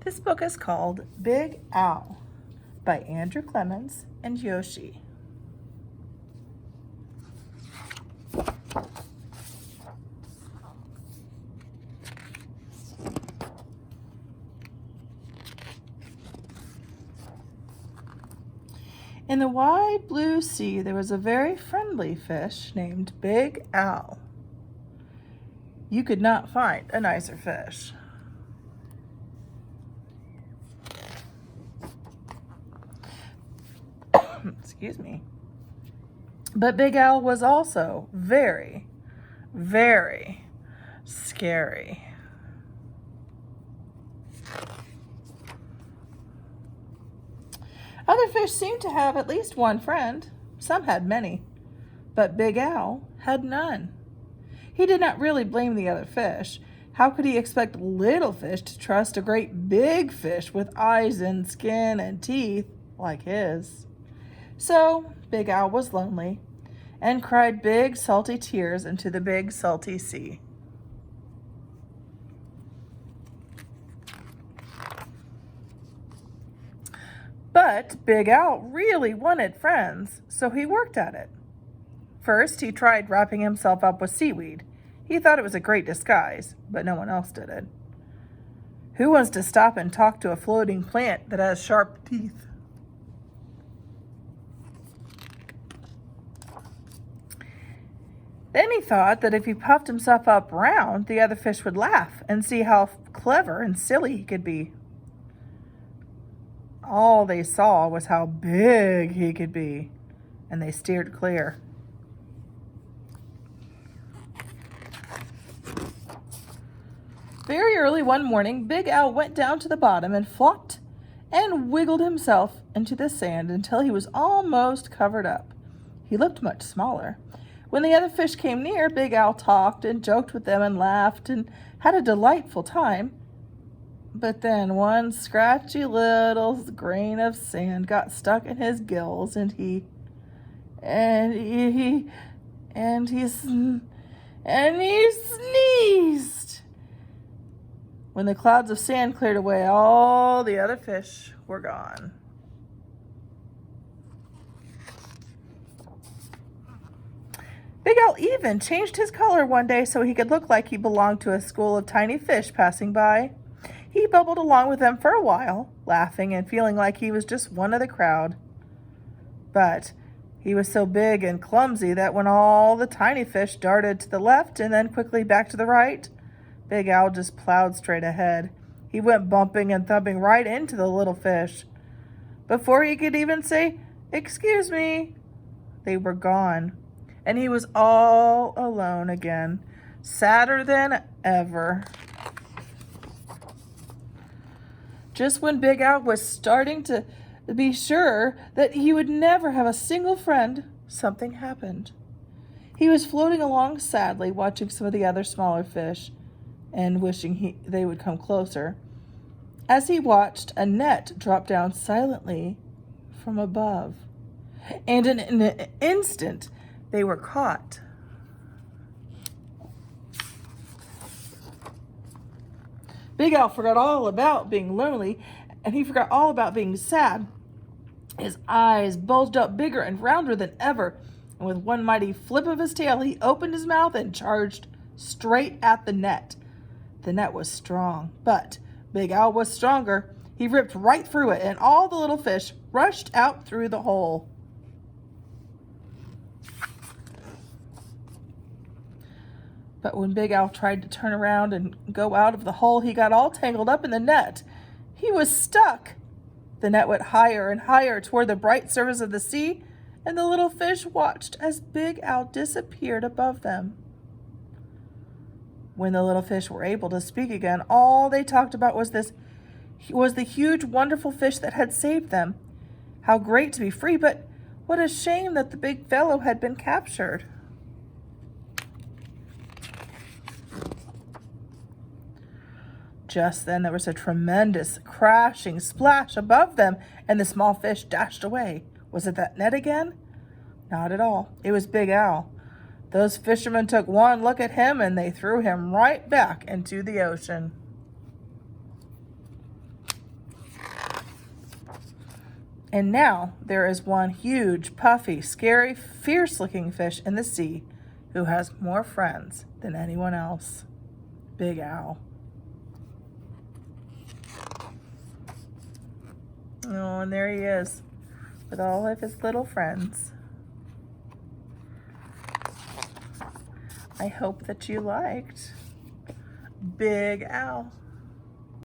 This book is called Big Owl by Andrew Clements and Yoshi. In the wide blue sea, there was a very friendly fish named Big Owl. You could not find a nicer fish. Excuse me. But Big Owl was also very, very scary. Other fish seemed to have at least one friend. Some had many, but Big Owl had none. He did not really blame the other fish. How could he expect little fish to trust a great big fish with eyes and skin and teeth like his? So Big Owl was lonely and cried big salty tears into the big salty sea. But Big Owl really wanted friends, so he worked at it. First, he tried wrapping himself up with seaweed. He thought it was a great disguise, but no one else did it. Who wants to stop and talk to a floating plant that has sharp teeth? Then he thought that if he puffed himself up round, the other fish would laugh and see how clever and silly he could be. All they saw was how big he could be, and they steered clear. Very early one morning, Big Owl went down to the bottom and flopped and wiggled himself into the sand until he was almost covered up. He looked much smaller. When the other fish came near, Big Owl talked and joked with them and laughed and had a delightful time. But then one scratchy little grain of sand got stuck in his gills, and he sneezed. When the clouds of sand cleared away, all the other fish were gone. Big Owl even changed his color one day so he could look like he belonged to a school of tiny fish passing by. He bubbled along with them for a while, laughing and feeling like he was just one of the crowd. But he was so big and clumsy that when all the tiny fish darted to the left and then quickly back to the right, Big Owl just plowed straight ahead. He went bumping and thumping right into the little fish. Before he could even say, "Excuse me," they were gone. And he was all alone again, sadder than ever. Just when Big Owl was starting to be sure that he would never have a single friend, something happened. He was floating along sadly, watching some of the other smaller fish and wishing they would come closer. As he watched, a net dropped down silently from above. And in an instant, they were caught. Big Owl forgot all about being lonely, and he forgot all about being sad. His eyes bulged up bigger and rounder than ever, and with one mighty flip of his tail, he opened his mouth and charged straight at the net. The net was strong, but Big Owl was stronger. He ripped right through it, and all the little fish rushed out through the hole. But when Big Owl tried to turn around and go out of the hole, he got all tangled up in the net. He was stuck. The net went higher and higher toward the bright surface of the sea, and the little fish watched as Big Owl disappeared above them. When the little fish were able to speak again, all they talked about was the huge, wonderful fish that had saved them. How great to be free, but what a shame that the big fellow had been captured. Just then there was a tremendous crashing splash above them, and the small fish dashed away. Was it that net again? Not at all. It was Big Owl. Those fishermen took one look at him, and they threw him right back into the ocean. And now there is one huge, puffy, scary, fierce-looking fish in the sea who has more friends than anyone else. Big Al. Oh, and there he is with all of his little friends. I hope that you liked Big Al.